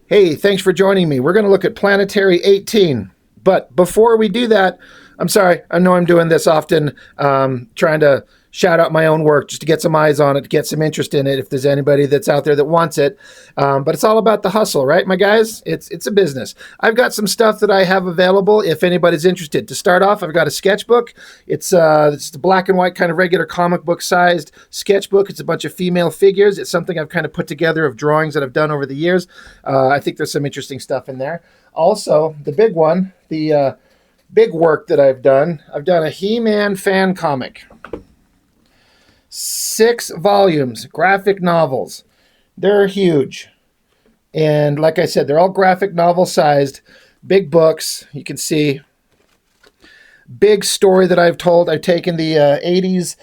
Hey, thanks for joining me. We're going to look at Planetary 18. But before we do that, I'm sorry, I know I'm doing this often, trying to shout out my own work just to get some eyes on it, to get some interest in it if there's anybody that's out there that wants it. But it's all about the hustle, right, my guys? It's a business. I've got some stuff that I have available if anybody's interested. To start off, I've got a sketchbook. It's the black and white kind of regular comic book sized sketchbook. It's a bunch of female figures. It's something I've kind of put together of drawings that I've done over the years. I think there's some interesting stuff in there. Also, the big one, the big work that I've done a He-Man fan comic. 6 volumes, graphic novels. They're huge. And like I said, they're all graphic novel sized, big books. You can see big story that I've told. I've taken the 80s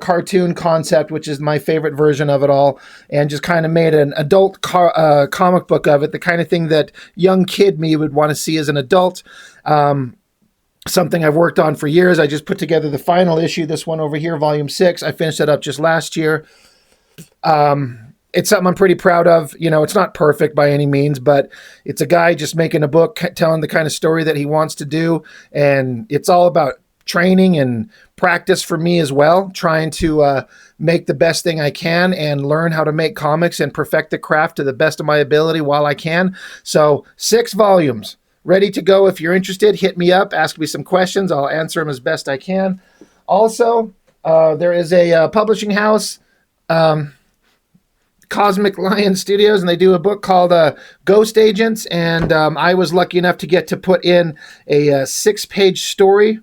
cartoon concept, which is my favorite version of it all, and just kind of made an adult comic book of it, the kind of thing that young kid me would want to see as an adult. Something I've worked on for years. I just put together the final issue, this one over here, volume 6. I finished it up just last year. It's something I'm pretty proud of. You know, it's not perfect by any means, but it's a guy just making a book telling the kind of story that he wants to do. And it's all about training and practice for me as well, trying to make the best thing I can and learn how to make comics and perfect the craft to the best of my ability while I can. So 6 volumes. Ready to go. If you're interested, hit me up, ask me some questions. I'll answer them as best I can. Also, there is a publishing house, Cosmic Lion Studios, and they do a book called Ghost Agents. And I was lucky enough to get to put in a 6-page story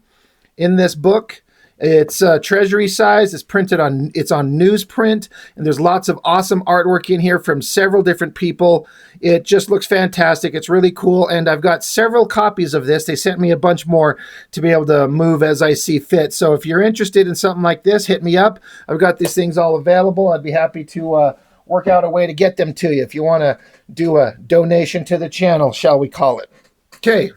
in this book. It's treasury size. It's on newsprint, and there's lots of awesome artwork in here from several different people. It just looks fantastic. It's really cool, and I've got several copies of this. They sent me a bunch more to be able to move as I see fit. So if you're interested in something like this, hit me up. I've got these things all available. I'd be happy to work out a way to get them to you if you want to do a donation to the channel, shall we call it. Okay.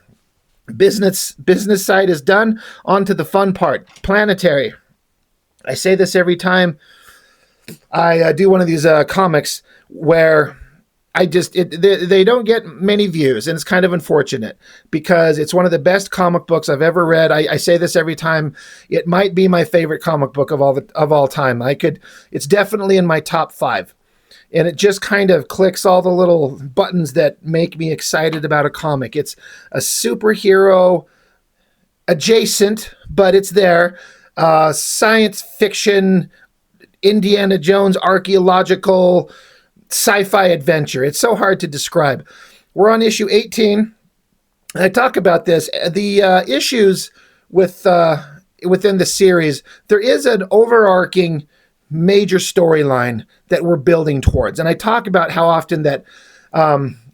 Business side is done. On to the fun part. Planetary. I say this every time I do one of these comics where they don't get many views, and it's kind of unfortunate because it's one of the best comic books I've ever read. I say this every time. It might be my favorite comic book of all time. It's definitely in my top 5. And it just kind of clicks all the little buttons that make me excited about a comic. It's a superhero adjacent, but it's there. Science fiction, Indiana Jones, archaeological, sci-fi adventure. It's so hard to describe. We're on issue 18. I talk about this. The issues within the series, there is an overarching major storyline that we're building towards. And I talk about how often that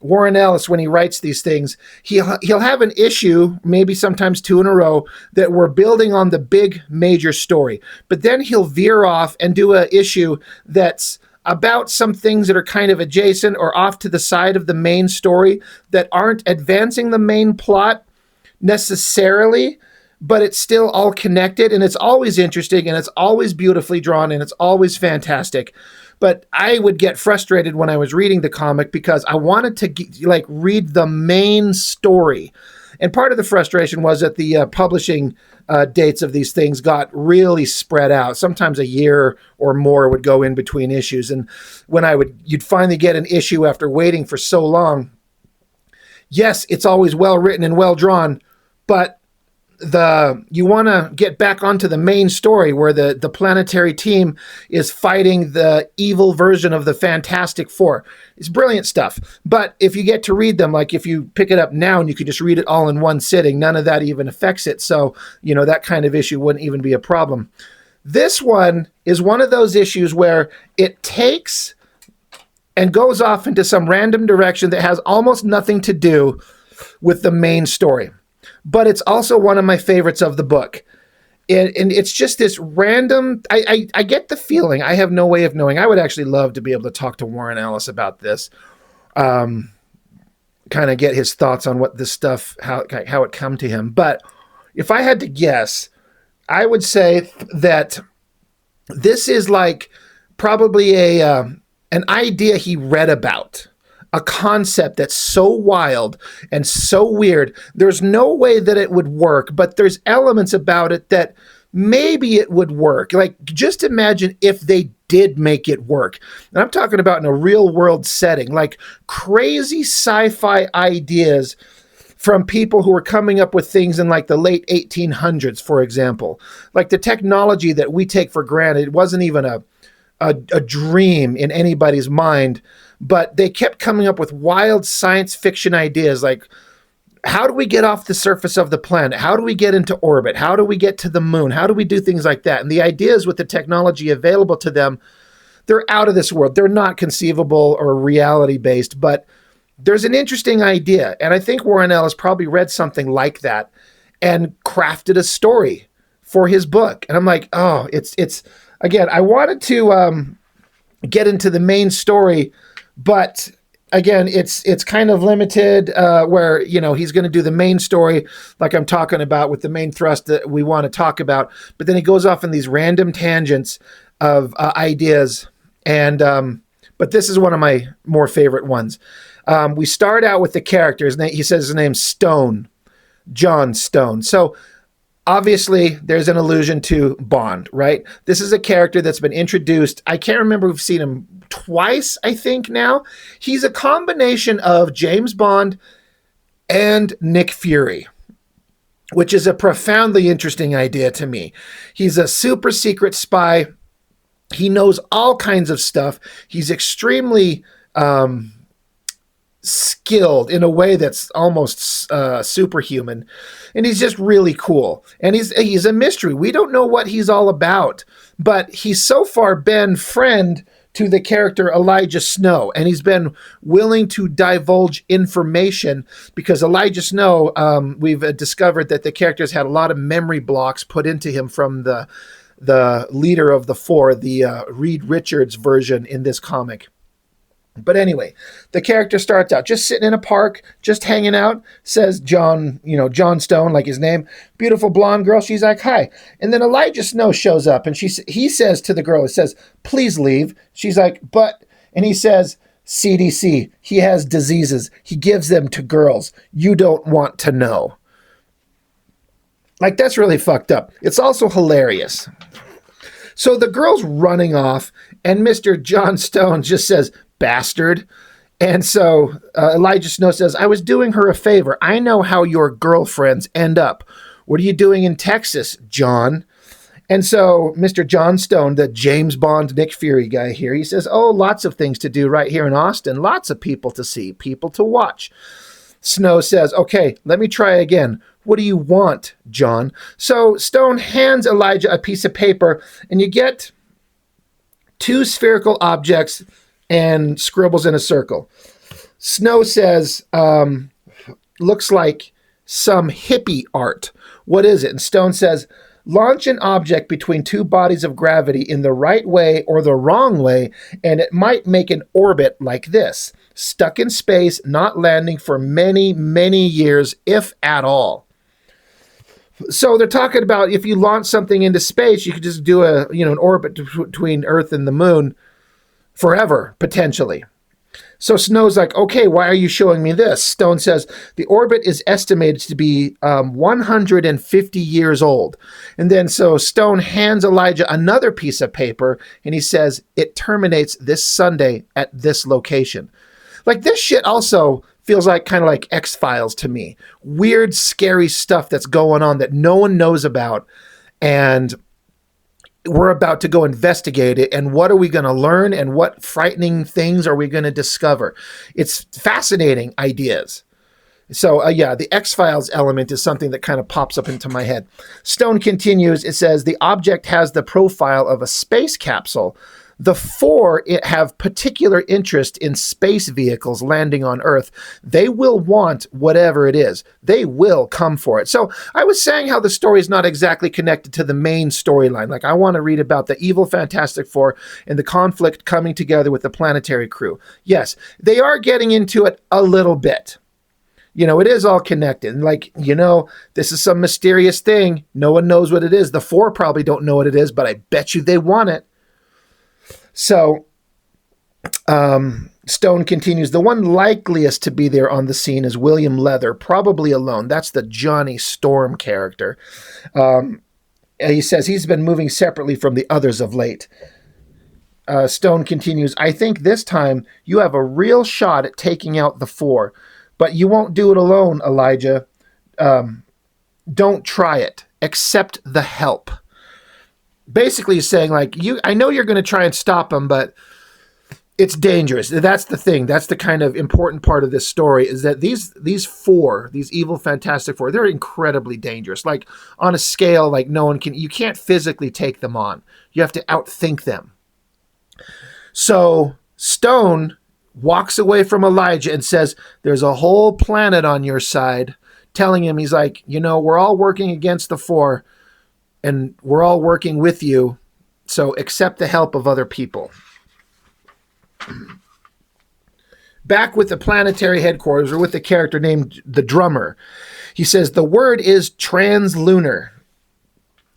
Warren Ellis, when he writes these things, he'll have an issue, maybe sometimes 2 in a row, that we're building on the big major story. But then he'll veer off and do an issue that's about some things that are kind of adjacent or off to the side of the main story that aren't advancing the main plot necessarily, but it's still all connected, and it's always interesting, and it's always beautifully drawn, and it's always fantastic. But I would get frustrated when I was reading the comic because I wanted to read the main story. And part of the frustration was that the publishing dates of these things got really spread out. Sometimes a year or more would go in between issues. And when you'd finally get an issue after waiting for so long, yes, it's always well written and well drawn, but you want to get back onto the main story where the Planetary team is fighting the evil version of the Fantastic Four. It's brilliant stuff. But if you get to read them, like if you pick it up now and you could just read it all in one sitting, none of that even affects it. So, that kind of issue wouldn't even be a problem. This one is one of those issues where it takes and goes off into some random direction that has almost nothing to do with the main story. But it's also one of my favorites of the book. And it's just this random, I get the feeling, I have no way of knowing. I would actually love to be able to talk to Warren Ellis about this, kind of get his thoughts on what this stuff, how it come to him. But if I had to guess, I would say that this is like probably an idea he read about. a concept that's so wild and so weird. There's no way that it would work, but there's elements about it that maybe it would work. Like, just imagine if they did make it work. And I'm talking about in a real world setting, like crazy sci-fi ideas from people who were coming up with things in like the late 1800s, for example. Like the technology that we take for granted, it wasn't even a dream in anybody's mind, but they kept coming up with wild science fiction ideas like, how do we get off the surface of the planet? How do we get into orbit? How do we get to the moon? How do we do things like that? And the ideas with the technology available to them, they're out of this world. They're not conceivable or reality based, but there's an interesting idea. And I think Warren Ellis probably read something like that and crafted a story for his book. And I'm like, oh, it's again, I wanted to get into the main story, but again, it's kind of limited where, you know, he's going to do the main story like I'm talking about with the main thrust that we want to talk about. But then he goes off in these random tangents of ideas. And but this is one of my more favorite ones. We start out with the characters. He says his name's Stone, John Stone. So obviously, there's an allusion to Bond, right? This is a character that's been introduced. I can't remember, we've seen him twice, I think now. He's a combination of James Bond and Nick Fury, which is a profoundly interesting idea to me. He's a super secret spy. He knows all kinds of stuff. He's extremely skilled in a way that's almost superhuman, and he's just really cool. And he's a mystery. We don't know what he's all about, but he's so far been friend to the character Elijah Snow, and he's been willing to divulge information because Elijah Snow, we've discovered that the character's had a lot of memory blocks put into him from the leader of the four, the Reed Richards version in this comic. But anyway, the character starts out just sitting in a park, just hanging out, says John Stone, like his name, beautiful blonde girl. She's like, hi. And then Elijah Snow shows up and he says to the girl, he says, please leave. She's like, but, and he says, CDC, he has diseases. He gives them to girls. You don't want to know. Like, that's really fucked up. It's also hilarious. So the girl's running off and Mr. John Stone just says, bastard. And so Elijah Snow says, I was doing her a favor. I know how your girlfriends end up. What are you doing in Texas, John? And so Mr. John Stone, the James Bond Nick Fury guy here, he says, oh, lots of things to do right here in Austin. Lots of people to see, people to watch. Snow says, okay, let me try again. What do you want, John? So Stone hands Elijah a piece of paper, and you get two spherical objects and scribbles in a circle. Snow says, looks like some hippie art. What is it? And Stone says, launch an object between two bodies of gravity in the right way or the wrong way, and it might make an orbit like this. Stuck in space, not landing for many, many years, if at all. So they're talking about if you launch something into space, you could just do an orbit between Earth and the moon forever, potentially. So Snow's like, okay, why are you showing me this? Stone says, the orbit is estimated to be 150 years old. And then so Stone hands Elijah another piece of paper, and he says, it terminates this Sunday at this location. Like, this shit also feels like kind of like X-Files to me. Weird, scary stuff that's going on that no one knows about. And we're about to go investigate it. And what are we going to learn? And what frightening things are we going to discover? It's fascinating ideas. So, the X-Files element is something that kind of pops up into my head. Stone continues. It says, the object has the profile of a space capsule. The four have particular interest in space vehicles landing on Earth. They will want whatever it is. They will come for it. So I was saying how the story is not exactly connected to the main storyline. Like, I want to read about the evil Fantastic Four and the conflict coming together with the Planetary crew. Yes, they are getting into it a little bit. It is all connected. Like, this is some mysterious thing. No one knows what it is. The four probably don't know what it is, but I bet you they want it. So, Stone continues, the one likeliest to be there on the scene is William Leather, probably alone. That's the Johnny Storm character. He says he's been moving separately from the others of late. Stone continues, I think this time you have a real shot at taking out the four, but you won't do it alone, Elijah. Don't try it. Accept the help. Basically saying, like, I know you're going to try and stop them, but it's dangerous. That's the thing. That's the kind of important part of this story, is that these evil Fantastic Four, they're incredibly dangerous. Like, on a scale, like, you can't physically take them on. You have to outthink them. So Stone walks away from Elijah and says, there's a whole planet on your side, telling him, he's like, we're all working against the four, and we're all working with you, so accept the help of other people. Back with the Planetary headquarters, or with the character named the Drummer, he says, the word is translunar.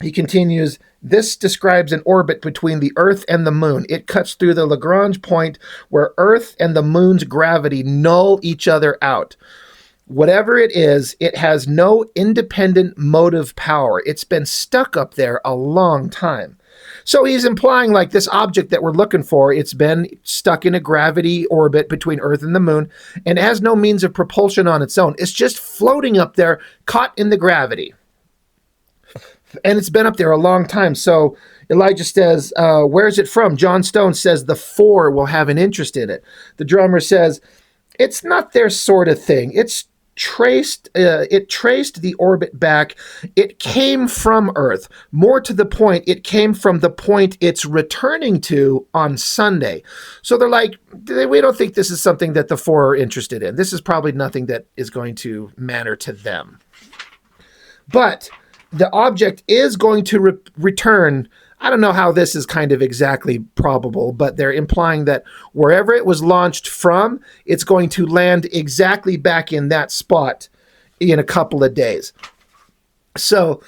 He continues, this describes an orbit between the Earth and the Moon. It cuts through the Lagrange point where Earth and the Moon's gravity null each other out. Whatever it is, it has no independent motive power. It's been stuck up there a long time. So he's implying, like, this object that we're looking for, it's been stuck in a gravity orbit between Earth and the Moon, and it has no means of propulsion on its own. It's just floating up there, caught in the gravity. And it's been up there a long time. So Elijah says, where's it from? John Stone says the four will have an interest in it. The Drummer says, it's not their sort of thing. It traced the orbit back. It came from Earth. More to the point, it came from the point it's returning to on Sunday. So they're like, we don't think this is something that the four are interested in. This is probably nothing that is going to matter to them. But the object is going to return. I don't know how this is kind of exactly probable, but they're implying that wherever it was launched from, it's going to land exactly back in that spot in a couple of days. So,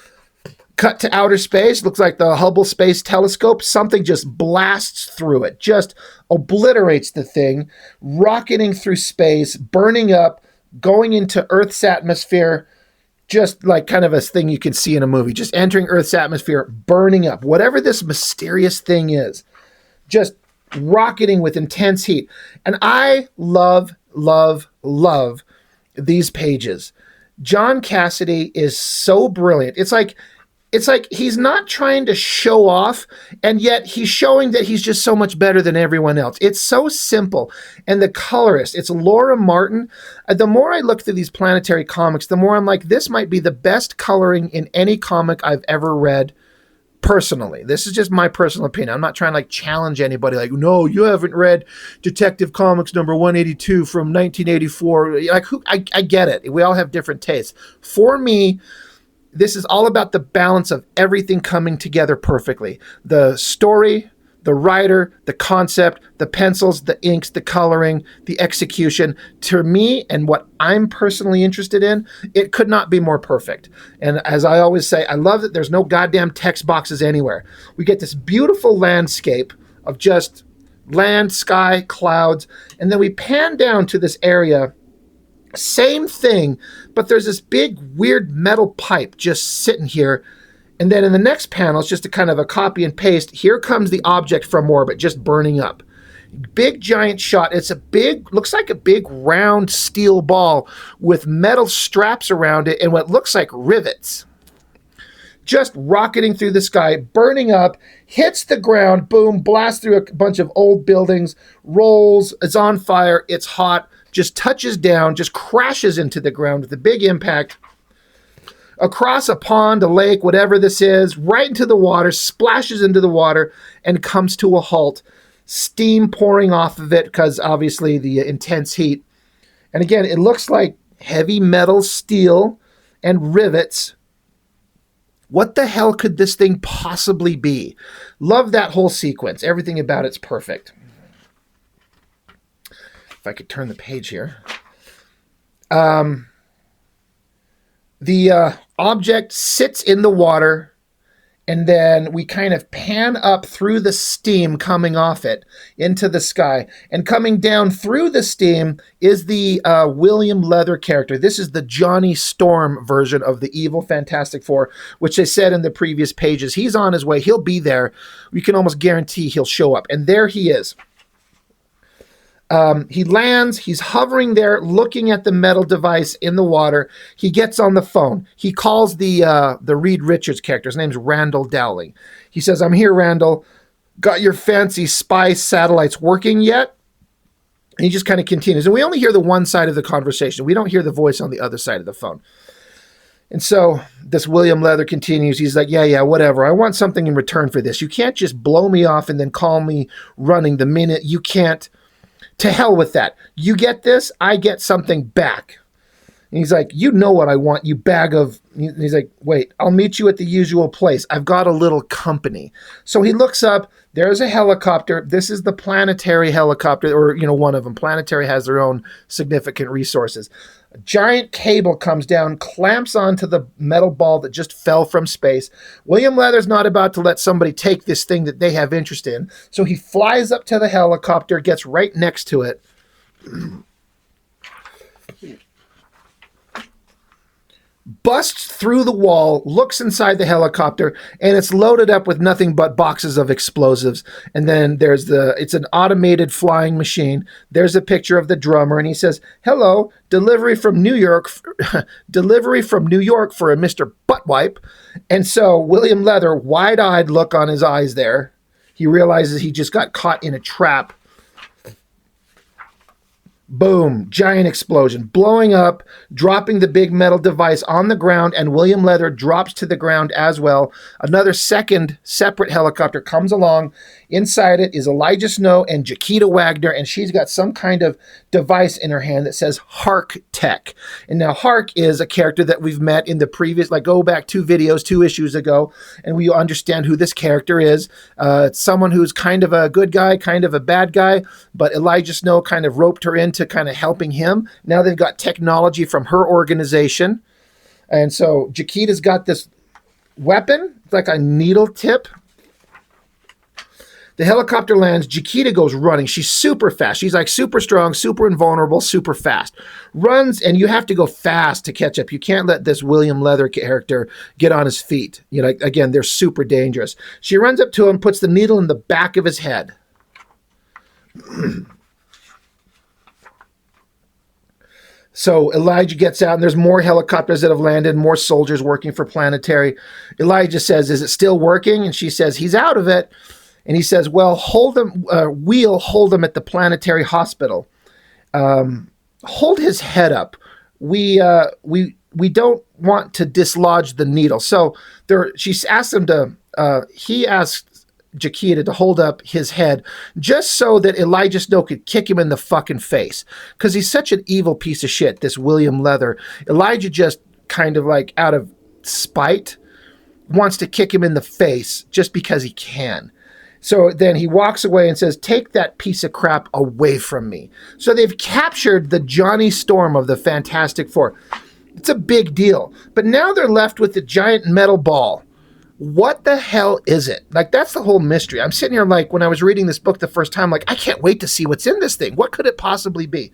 cut to outer space. Looks like the Hubble Space Telescope. Something just blasts through it, just obliterates the thing, rocketing through space, burning up, going into Earth's atmosphere. Just like kind of a thing you can see in a movie, just entering Earth's atmosphere, burning up. Whatever this mysterious thing is, just rocketing with intense heat. And I love, love, love these pages. John Cassidy is so brilliant. It's like he's not trying to show off, and yet he's showing that he's just so much better than everyone else. It's so simple. And the colorist, it's Laura Martin. The more I look through these Planetary comics, the more I'm like, this might be the best coloring in any comic I've ever read personally. This is just my personal opinion. I'm not trying to like challenge anybody like, no, you haven't read Detective Comics number 182 from 1984. Like, I get it. We all have different tastes. For me, this is all about the balance of everything coming together perfectly. The story, the writer, the concept, the pencils, the inks, the coloring, the execution. To me, and what I'm personally interested in, it could not be more perfect. And as I always say, I love that there's no goddamn text boxes anywhere. We get this beautiful landscape of just land, sky, clouds, and then we pan down to this area. Same thing, but there's this big weird metal pipe just sitting here. And then in the next panel, it's just a kind of a copy and paste. Here comes the object from orbit, just burning up. Big giant shot. It's looks like a big round steel ball with metal straps around it and what looks like rivets. Just rocketing through the sky, burning up, hits the ground, boom, blasts through a bunch of old buildings, rolls, it's on fire, it's hot, just touches down, just crashes into the ground with a big impact. Across a pond, a lake, whatever this is, right into the water, splashes into the water, and comes to a halt. Steam pouring off of it because obviously the intense heat. And again, it looks like heavy metal, steel, and rivets. What the hell could this thing possibly be? Love that whole sequence. Everything about it's perfect. If I could turn the page here. The object sits in the water And then we kind of pan up through the steam coming off it into the sky. And coming down through the steam is the William Leather character. This is the Johnny Storm version of the evil Fantastic Four, which they said in the previous pages. He's on his way. He'll be there. We can almost guarantee he'll show up. And there he is. He lands, he's hovering there, looking at the metal device in the water. He gets on the phone. He calls the Reed Richards character. His name's Randall Dowling. He says, "I'm here, Randall. Got your fancy spy satellites working yet?" And he just kind of continues. And we only hear the one side of the conversation. We don't hear the voice on the other side of the phone. And so this William Leather continues. He's like, yeah, whatever. I want something in return for this. You can't just blow me off and then call me running the minute you can't. To hell with that. You get this, I get something back. And he's like, you know what I want, you bag of... He's like, wait, I'll meet you at the usual place. I've got a little company. So he looks up. There's a helicopter. This is the Planetary helicopter, or, one of them. Planetary has their own significant resources. A giant cable comes down, clamps onto the metal ball that just fell from space. William Leather's not about to let somebody take this thing that they have interest in. So he flies up to the helicopter, gets right next to it. Busts through the wall, looks inside the helicopter, and it's loaded up with nothing but boxes of explosives. And then it's an automated flying machine. There's a picture of the drummer, and he says, "Hello, delivery from New York for a Mr. Buttwipe." And so William Leather, wide-eyed look on his eyes there. He realizes he just got caught in a trap. Boom, giant explosion, blowing up, dropping the big metal device on the ground, and William Leather drops to the ground as well. Another second separate helicopter comes along. Inside it is Elijah Snow and Jaquita Wagner, and she's got some kind of device in her hand that says Hark Tech. And now Hark is a character that we've met in the previous, go back 2 issues ago, and we understand who this character is. It's someone who's kind of a good guy, kind of a bad guy, but Elijah Snow kind of roped her into kind of helping him. Now they've got technology from her organization. And so Jaquita's got this weapon, it's like a needle tip. The helicopter lands. Jaquita goes running. She's super fast. She's like super strong, super invulnerable, super fast. Runs, and you have to go fast to catch up. You can't let this William Leather character get on his feet. Again, they're super dangerous. She runs up to him, puts the needle in the back of his head. So Elijah gets out, and there's more helicopters that have landed, more soldiers working for Planetary. Elijah says, "Is it still working?" And she says, "He's out of it." And he says, "Well, hold him. We'll hold him at the Planetary Hospital. Hold his head up. We don't want to dislodge the needle." So she asks him to. He asks Jaquita to hold up his head just so that Elijah Snow could kick him in the fucking face, because he's such an evil piece of shit. This William Leather. Elijah just kind of out of spite wants to kick him in the face just because he can. So then he walks away and says, "Take that piece of crap away from me." So they've captured the Johnny Storm of the Fantastic Four. It's a big deal. But now they're left with the giant metal ball. What the hell is it? That's the whole mystery. I'm sitting here when I was reading this book the first time, I can't wait to see what's in this thing. What could it possibly be?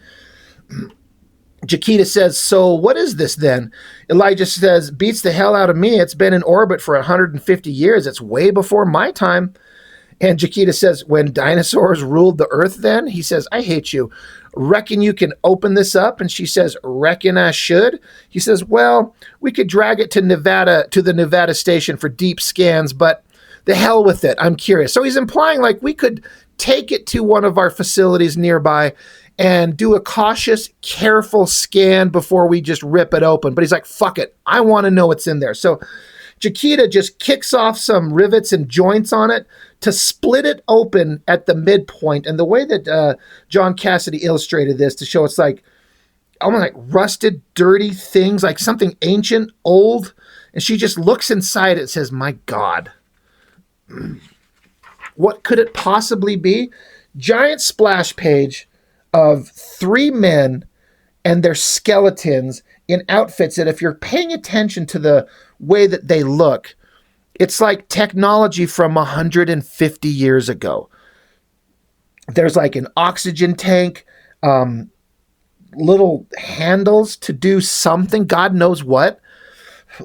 Jaquita says, "So what is this then?" Elijah says, "Beats the hell out of me. It's been in orbit for 150 years. It's way before my time." And Jaquita says, "When dinosaurs ruled the earth then?" He says, "I hate you. Reckon you can open this up?" And she says, "Reckon I should?" He says, "Well, we could drag it to the Nevada station for deep scans, but the hell with it. I'm curious." So he's implying we could take it to one of our facilities nearby and do a cautious, careful scan before we just rip it open. But he's like, fuck it. I want to know what's in there. So Jaquita just kicks off some rivets and joints on it to split it open at the midpoint. And the way that John Cassidy illustrated this to show it's almost rusted, dirty things, like something ancient, old. And she just looks inside it and says, "My God, what could it possibly be?" Giant splash page of 3 men and their skeletons in outfits that, if you're paying attention to the way that they look, It's like technology from 150 years ago. There's like an oxygen tank, little handles to do something, God knows what,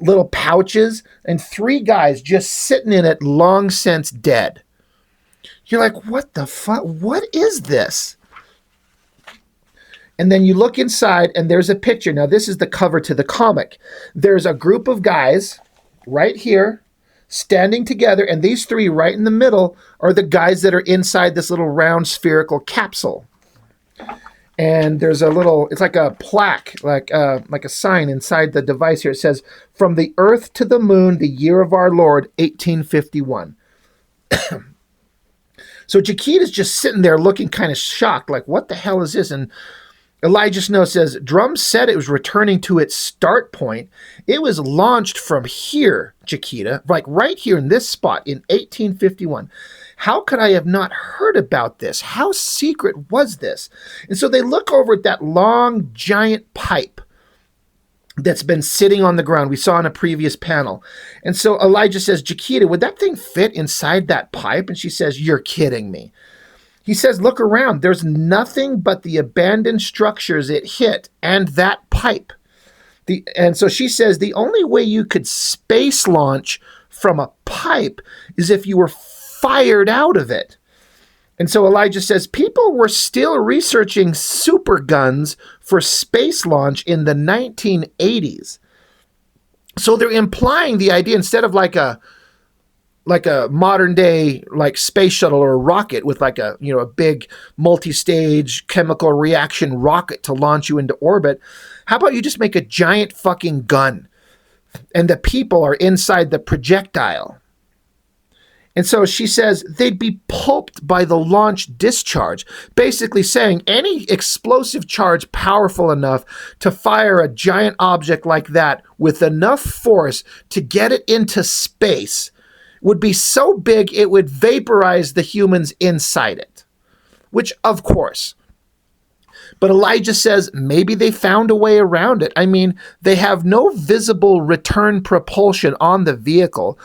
little pouches, and three guys just sitting in it long since dead. You're like, what the fuck? What is this? And then you look inside and there's a picture. Now, this is the cover to the comic. There's a group of guys right here standing together, and these three right in the middle are the guys that are inside this little round spherical capsule. And there's a little, it's like a plaque, like a sign inside the device here. It says, "From the Earth to the Moon, the year of our Lord, 1851. So Chiquita's just sitting there looking kind of shocked, like, what the hell is this? And Elijah Snow says, "Drum said it was returning to its start point. It was launched from here, Chiquita, like right here in this spot in 1851. How could I have not heard about this? How secret was this?" And so they look over at that long, giant pipe that's been sitting on the ground. We saw in a previous panel. And so Elijah says, "Chiquita, would that thing fit inside that pipe?" And she says, "You're kidding me." He says, "Look around. There's nothing but the abandoned structures it hit and that pipe." And so she says, "The only way you could space launch from a pipe is if you were fired out of it." And so Elijah says, "People were still researching super guns for space launch in the 1980s. So they're implying the idea, instead of like a modern day like space shuttle or a rocket with like a big multi-stage chemical reaction rocket to launch you into orbit, how about you just make a giant fucking gun and the people are inside the projectile?" And so she says they'd be pulped by the launch discharge, basically saying any explosive charge powerful enough to fire a giant object like that with enough force to get it into space would be so big it would vaporize the humans inside it. Which, of course. But Elijah says maybe they found a way around it. I mean, they have no visible return propulsion on the vehicle,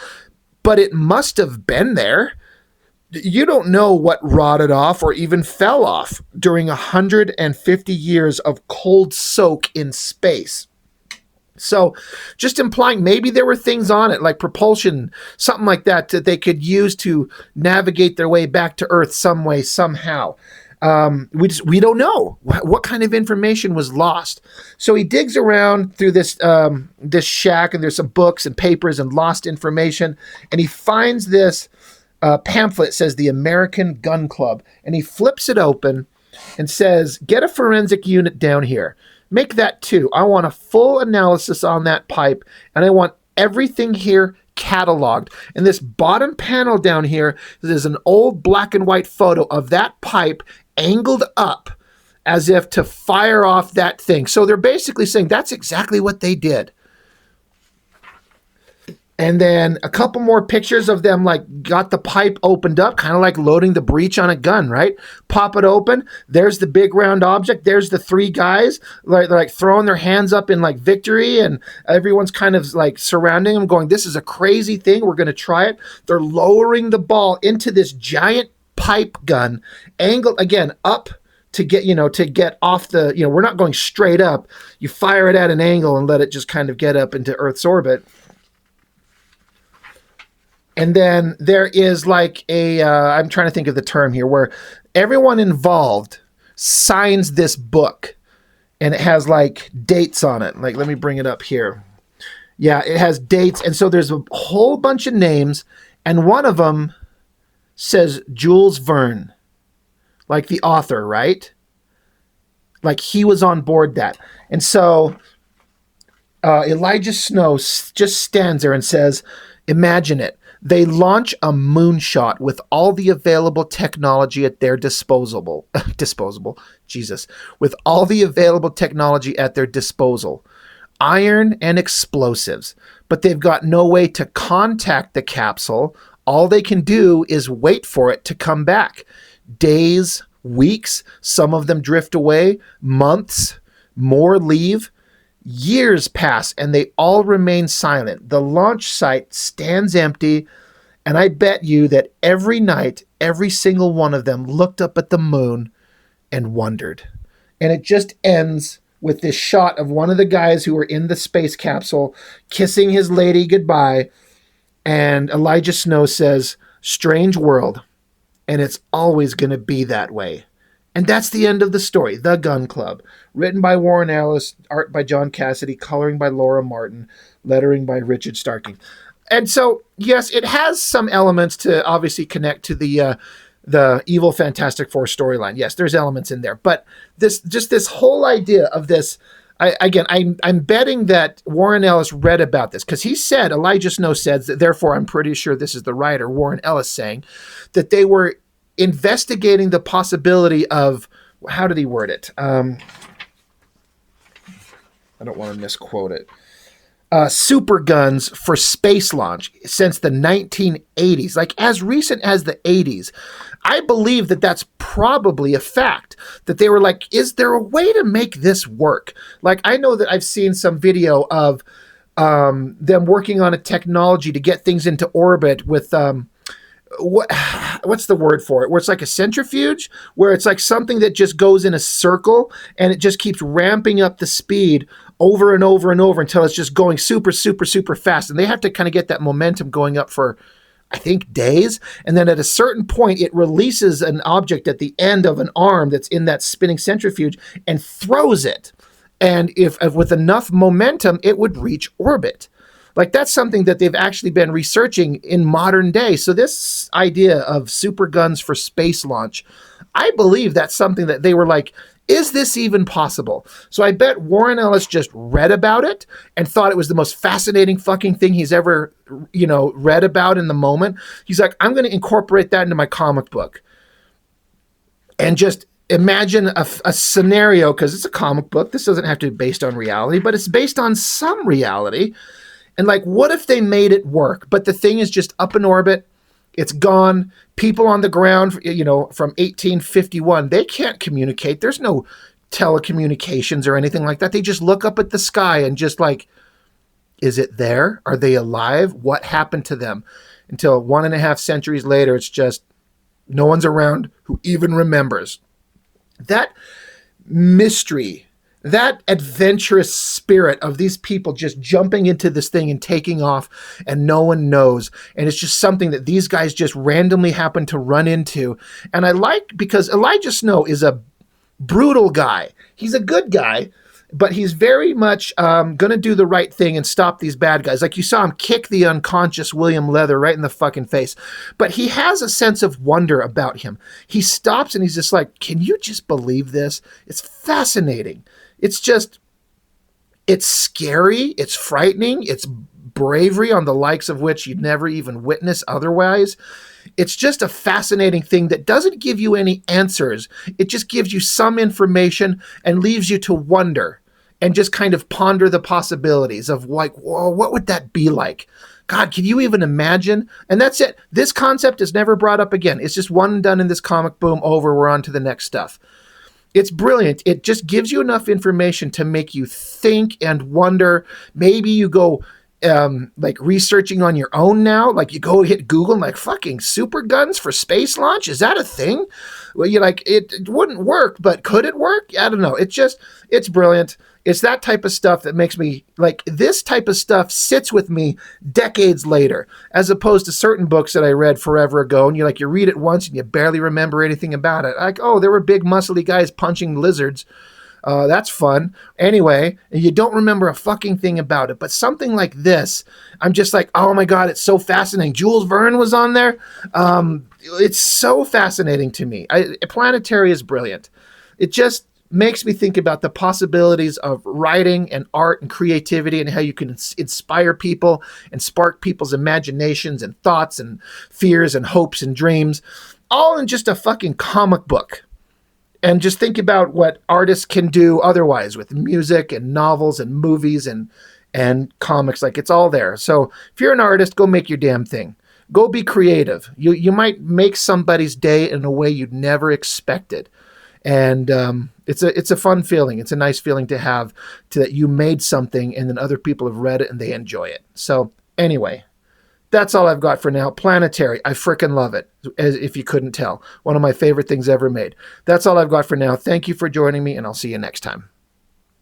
but it must have been there. You don't know what rotted off or even fell off during 150 years of cold soak in space. So just implying maybe there were things on it, like propulsion, something like that, that they could use to navigate their way back to Earth some way, somehow. We don't know what kind of information was lost. So he digs around through this shack, and there's some books and papers and lost information, and he finds this pamphlet. It says the American Gun Club, and he flips it open and says, "Get a forensic unit down here. Make that too. I want a full analysis on that pipe, and I want everything here cataloged." And this bottom panel down here, there's an old black and white photo of that pipe angled up as if to fire off that thing. So they're basically saying that's exactly what they did. And then a couple more pictures of them, like, got the pipe opened up, kind of like loading the breech on a gun, right? Pop it open. There's the big round object. There's the three guys, like throwing their hands up in like victory, and everyone's kind of like surrounding them, going, "This is a crazy thing. We're going to try it." They're lowering the ball into this giant pipe gun, angled again up to get off the. We're not going straight up. You fire it at an angle and let it just kind of get up into Earth's orbit. And then there is like I'm trying to think of the term here, where everyone involved signs this book, and it has like dates on it. Like, let me bring it up here. Yeah, it has dates. And so there's a whole bunch of names, and one of them says Jules Verne, like the author, right? Like he was on board that. And so Elijah Snow just stands there and says, "Imagine it. They launch a moonshot with all the available technology at their disposal. With all the available technology at their disposal. Iron and explosives. But they've got no way to contact the capsule. All they can do is wait for it to come back. Days, weeks, some of them drift away, months, more leave. Years pass and they all remain silent. The launch site stands empty, and I bet you that every night, every single one of them looked up at the moon and wondered. And it just ends with this shot of one of the guys who were in the space capsule kissing his lady goodbye. And Elijah Snow says, "Strange world, and it's always going to be that way." And that's the end of the story, The Gun Club. Written by Warren Ellis, art by John Cassidy, coloring by Laura Martin, lettering by Richard Starking. And so, yes, it has some elements to obviously connect to the Evil Fantastic Four storyline. Yes, there's elements in there. But this whole idea of this, I'm betting that Warren Ellis read about this, because he said, Elijah Snow said, that therefore I'm pretty sure this is the writer, Warren Ellis, saying that they were investigating the possibility of, how did he word it? I don't want to misquote it. Super guns for space launch since the 1980s, like as recent as the 80s. I believe that that's probably a fact, that they were like, is there a way to make this work? Like, I know that I've seen some video of them working on a technology to get things into orbit with what's the word for it, where it's like a centrifuge, where it's like something that just goes in a circle and it just keeps ramping up the speed over and over and over until it's just going super, super, super fast. And they have to kind of get that momentum going up for, I think, days. And then at a certain point, it releases an object at the end of an arm that's in that spinning centrifuge and throws it. And if with enough momentum, it would reach orbit. Like, that's something that they've actually been researching in modern day. So this idea of super guns for space launch, I believe that's something that they were like, is this even possible? So I bet Warren Ellis just read about it and thought it was the most fascinating fucking thing he's ever, read about in the moment. He's like, I'm going to incorporate that into my comic book. And just imagine a scenario, because it's a comic book. This doesn't have to be based on reality, but it's based on some reality. And like, what if they made it work? But the thing is just up in orbit. It's gone. People on the ground, from 1851, they can't communicate. There's no telecommunications or anything like that. They just look up at the sky and just like, is it there? Are they alive? What happened to them? Until 1.5 centuries later, it's just no one's around who even remembers. That mystery, that adventurous spirit of these people just jumping into this thing and taking off, and no one knows. And it's just something that these guys just randomly happen to run into. And I like, because Elijah Snow is a brutal guy. He's a good guy, but he's very much going to do the right thing and stop these bad guys. Like, you saw him kick the unconscious William Leather right in the fucking face. But he has a sense of wonder about him. He stops and he's just like, can you just believe this? It's fascinating. It's scary, it's frightening, it's bravery on the likes of which you'd never even witness otherwise. It's just a fascinating thing that doesn't give you any answers. It just gives you some information and leaves you to wonder and just kind of ponder the possibilities of like, whoa, what would that be like? God, can you even imagine? And that's it. This concept is never brought up again. It's just one and done in this comic, boom, over, we're on to the next stuff. It's brilliant. It just gives you enough information to make you think and wonder. Maybe you go like researching on your own now. Like, you go hit Google and like, fucking super guns for space launch? Is that a thing? Well, you're like, it wouldn't work, but could it work? I don't know. It's brilliant. It's that type of stuff that makes me like, this type of stuff sits with me decades later, as opposed to certain books that I read forever ago. And you read it once and you barely remember anything about it. Like, oh, there were big muscly guys punching lizards. That's fun. Anyway, you don't remember a fucking thing about it. But something like this, I'm just like, oh my God, it's so fascinating. Jules Verne was on there. It's so fascinating to me. Planetary is brilliant. It just makes me think about the possibilities of writing and art and creativity, and how you can inspire people and spark people's imaginations and thoughts and fears and hopes and dreams, all in just a fucking comic book. And just think about what artists can do otherwise with music and novels and movies and comics. Like, it's all there. So if you're an artist, go make your damn thing. Go be creative. You might make somebody's day in a way you'd never expected. And it's a fun feeling. It's a nice feeling to have, to that you made something and then other people have read it and they enjoy it. So anyway, that's all I've got for now. Planetary. I frickin' love it, as if you couldn't tell. One of my favorite things ever made. That's all I've got for now. Thank you for joining me, and I'll see you next time.